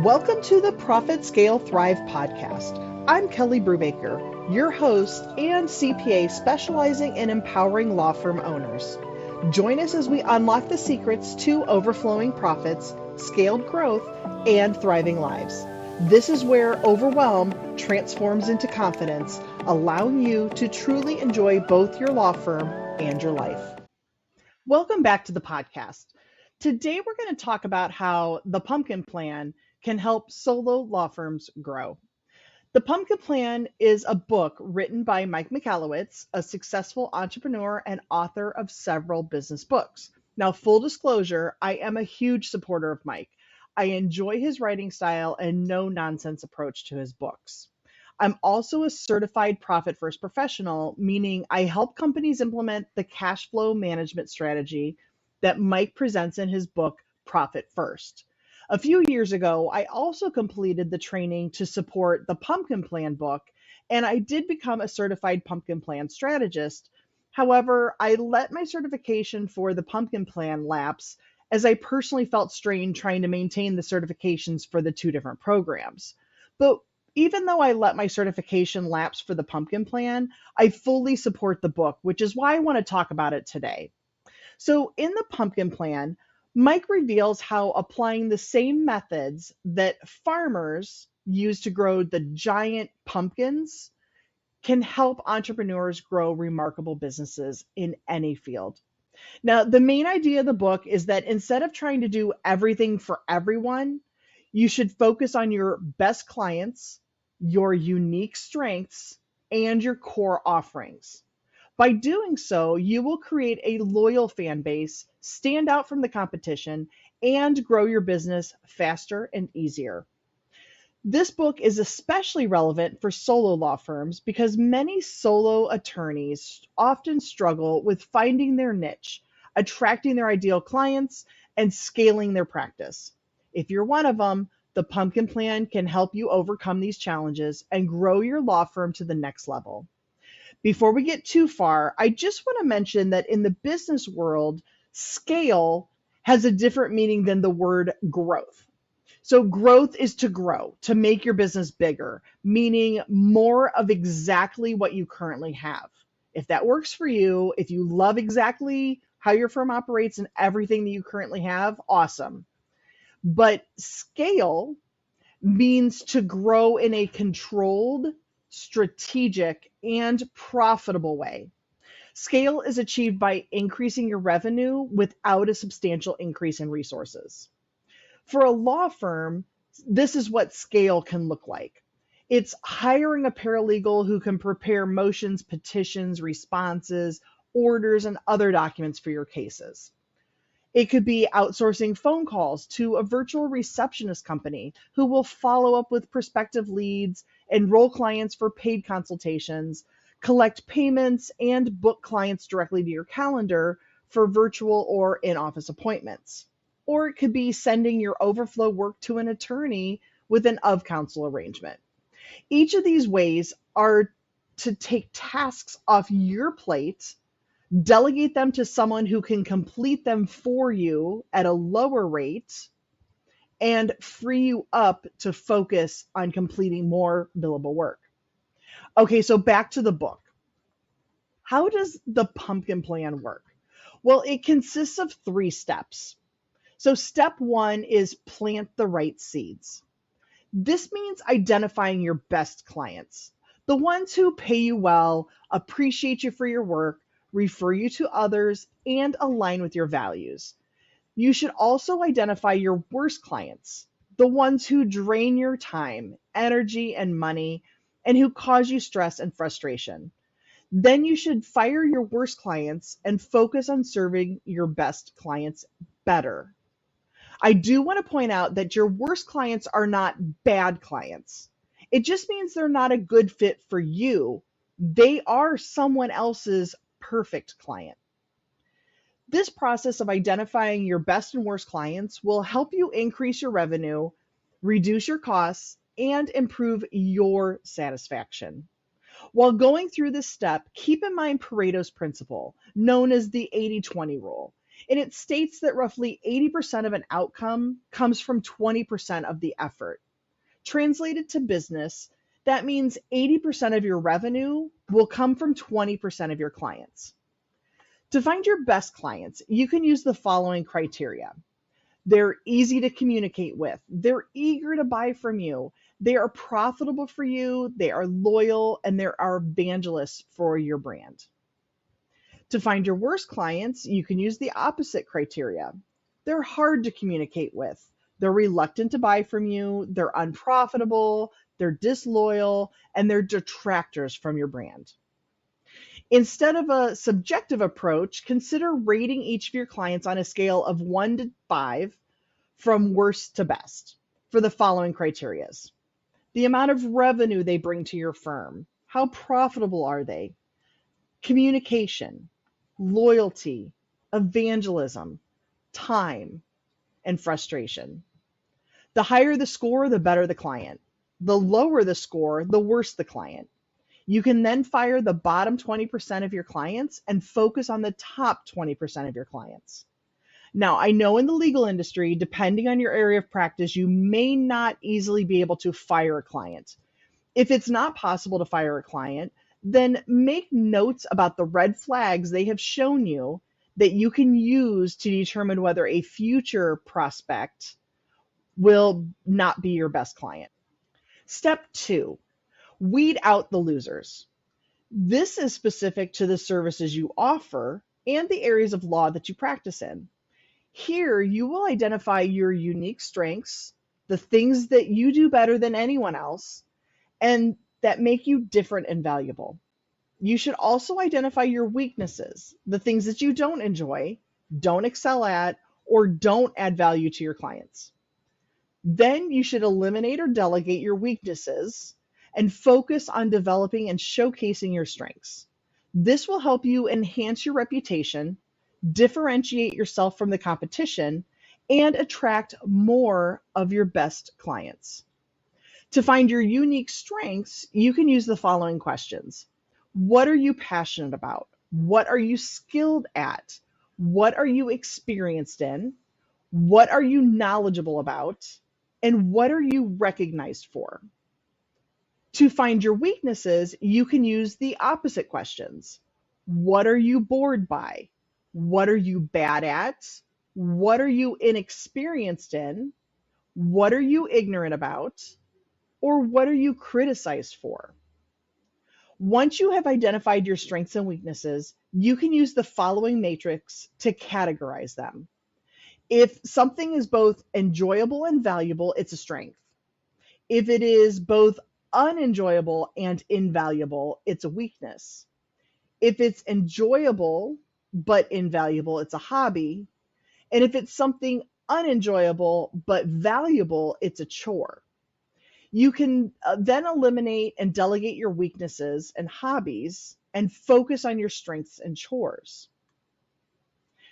Welcome to the Profit Scale Thrive podcast. I'm Kelly Brubaker, your host and CPA specializing in empowering law firm owners. Join us as we unlock the secrets to overflowing profits, scaled growth, and thriving lives. This is where overwhelm transforms into confidence, allowing you to truly enjoy both your law firm and your life. Welcome back to the podcast. Today, we're going to talk about how the Pumpkin Plan can help solo law firms grow. The Pumpkin Plan is a book written by Mike Michalowicz, a successful entrepreneur and author of several business books. Now, full disclosure, I am a huge supporter of Mike. I enjoy his writing style and no-nonsense approach to his books. I'm also a certified Profit First professional, meaning I help companies implement the cash flow management strategy that Mike presents in his book, Profit First. A few years ago, I also completed the training to support the Pumpkin Plan book, and I did become a certified Pumpkin Plan strategist. However, I let my certification for the Pumpkin Plan lapse as I personally felt strained trying to maintain the certifications for the two different programs. But even though I let my certification lapse for the Pumpkin Plan, I fully support the book, which is why I want to talk about it today. So in the Pumpkin Plan, Mike reveals how applying the same methods that farmers use to grow the giant pumpkins can help entrepreneurs grow remarkable businesses in any field. Now, the main idea of the book is that instead of trying to do everything for everyone, you should focus on your best clients, your unique strengths, and your core offerings. By doing so, you will create a loyal fan base, stand out from the competition, and grow your business faster and easier. This book is especially relevant for solo law firms because many solo attorneys often struggle with finding their niche, attracting their ideal clients, and scaling their practice. If you're one of them, the Pumpkin Plan can help you overcome these challenges and grow your law firm to the next level. Before we get too far, I just want to mention that in the business world, scale has a different meaning than the word growth. So growth is to grow, to make your business bigger, meaning more of exactly what you currently have. If that works for you, if you love exactly how your firm operates and everything that you currently have, awesome. But scale means to grow in a controlled, strategic, and profitable way. Scale is achieved by increasing your revenue without a substantial increase in resources. For a law firm, this is what scale can look like. It's hiring a paralegal who can prepare motions, petitions, responses, orders, and other documents for your cases. It could be outsourcing phone calls to a virtual receptionist company who will follow up with prospective leads, enroll clients for paid consultations, collect payments, and book clients directly to your calendar for virtual or in-office appointments. Or it could be sending your overflow work to an attorney with an of-counsel arrangement. Each of these ways are to take tasks off your plate, delegate them to someone who can complete them for you at a lower rate, and free you up to focus on completing more billable work. Okay, so back to the book. How does the Pumpkin Plan work? Well, it consists of 3 steps. So step 1 is plant the right seeds. This means identifying your best clients, the ones who pay you well, appreciate you for your work, refer you to others, and align with your values. You should also identify your worst clients, the ones who drain your time, energy, and money, and who cause you stress and frustration. Then you should fire your worst clients and focus on serving your best clients better. I do want to point out that your worst clients are not bad clients. It just means they're not a good fit for you. They are someone else's perfect client. This process of identifying your best and worst clients will help you increase your revenue, reduce your costs, and improve your satisfaction. While going through this step, keep in mind Pareto's principle, known as the 80-20 rule. And it states that roughly 80% of an outcome comes from 20% of the effort. Translated to business, that means 80% of your revenue will come from 20% of your clients. To find your best clients, you can use the following criteria. They're easy to communicate with. They're eager to buy from you. They are profitable for you. They are loyal, and they are evangelists for your brand. To find your worst clients, you can use the opposite criteria. They're hard to communicate with. They're reluctant to buy from you. They're unprofitable. They're disloyal, and they're detractors from your brand. Instead of a subjective approach, consider rating each of your clients on a scale of 1 to 5 from worst to best for the following criteria. The amount of revenue they bring to your firm. How profitable are they? Communication, loyalty, evangelism, time, and frustration. The higher the score, the better the client. The lower the score, the worse the client. You can then fire the bottom 20% of your clients and focus on the top 20% of your clients. Now, I know in the legal industry, depending on your area of practice, you may not easily be able to fire a client. If it's not possible to fire a client, then make notes about the red flags they have shown you that you can use to determine whether a future prospect will not be your best client. Step 2, weed out the losers. This is specific to the services you offer and the areas of law that you practice in. Here, you will identify your unique strengths, the things that you do better than anyone else, and that make you different and valuable. You should also identify your weaknesses, the things that you don't enjoy, don't excel at, or don't add value to your clients. Then you should eliminate or delegate your weaknesses and focus on developing and showcasing your strengths. This will help you enhance your reputation, differentiate yourself from the competition, and attract more of your best clients. To find your unique strengths, you can use the following questions. What are you passionate about? What are you skilled at? What are you experienced in? What are you knowledgeable about? And what are you recognized for? To find your weaknesses, you can use the opposite questions. What are you bored by? What are you bad at? What are you inexperienced in? What are you ignorant about? Or what are you criticized for? Once you have identified your strengths and weaknesses, you can use the following matrix to categorize them. If something is both enjoyable and valuable, it's a strength. If it is both unenjoyable and invaluable, it's a weakness. If it's enjoyable but invaluable, it's a hobby. And if it's something unenjoyable but valuable, it's a chore. You can then eliminate and delegate your weaknesses and hobbies and focus on your strengths and chores.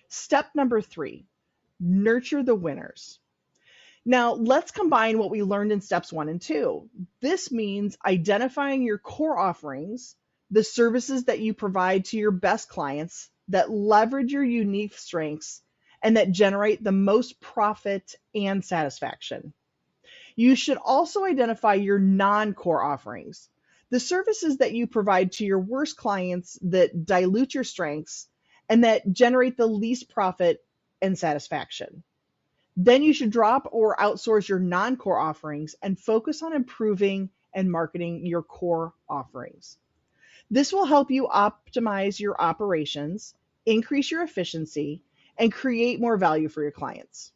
Step number 3, nurture the winners. Now, let's combine what we learned in steps 1 and 2. This means identifying your core offerings, the services that you provide to your best clients that leverage your unique strengths and that generate the most profit and satisfaction. You should also identify your non-core offerings, the services that you provide to your worst clients that dilute your strengths and that generate the least profit and satisfaction. Then you should drop or outsource your non-core offerings and focus on improving and marketing your core offerings. This will help you optimize your operations, increase your efficiency, and create more value for your clients.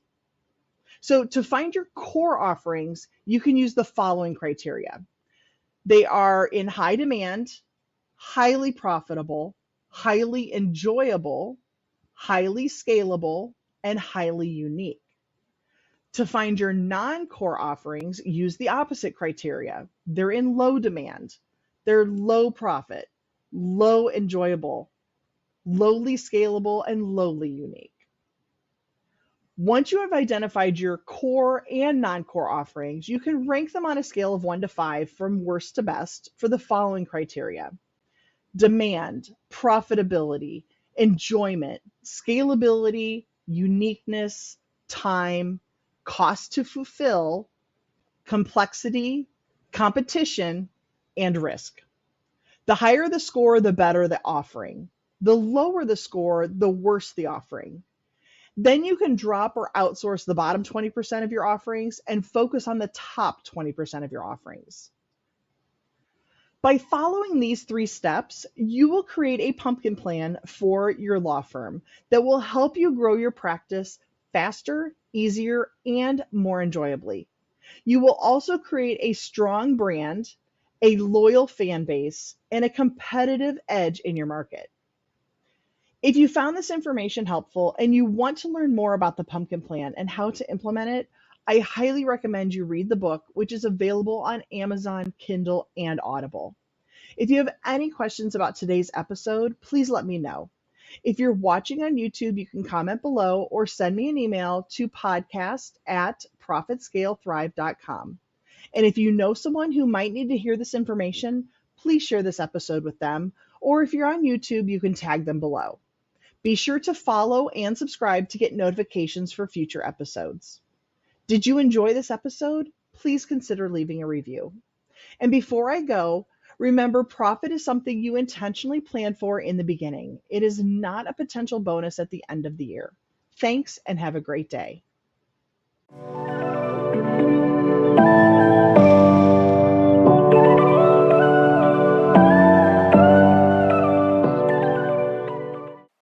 So to find your core offerings, you can use the following criteria. They are in high demand, highly profitable, highly enjoyable, highly scalable, and highly unique. To find your non-core offerings, use the opposite criteria. They're in low demand, they're low profit, low enjoyable, lowly scalable, and lowly unique. Once you have identified your core and non-core offerings, you can rank them on a scale of 1 to 5 from worst to best for the following criteria. Demand, profitability, enjoyment, scalability, uniqueness, time, cost to fulfill, complexity, competition, and risk. The higher the score, the better the offering. The lower the score, the worse the offering. Then you can drop or outsource the bottom 20% of your offerings and focus on the top 20% of your offerings. By following these 3 steps, you will create a pumpkin plan for your law firm that will help you grow your practice faster, easier, and more enjoyably. You will also create a strong brand, a loyal fan base, and a competitive edge in your market. If you found this information helpful and you want to learn more about the pumpkin plan and how to implement it, I highly recommend you read the book, which is available on Amazon, Kindle, and Audible. If you have any questions about today's episode, please let me know. If you're watching on YouTube, you can comment below or send me an email to podcast@profitscalethrive.com. And if you know someone who might need to hear this information, please share this episode with them. Or if you're on YouTube, you can tag them below. Be sure to follow and subscribe to get notifications for future episodes. Did you enjoy this episode? Please consider leaving a review. And before I go, remember, profit is something you intentionally plan for in the beginning. It is not a potential bonus at the end of the year. Thanks and have a great day.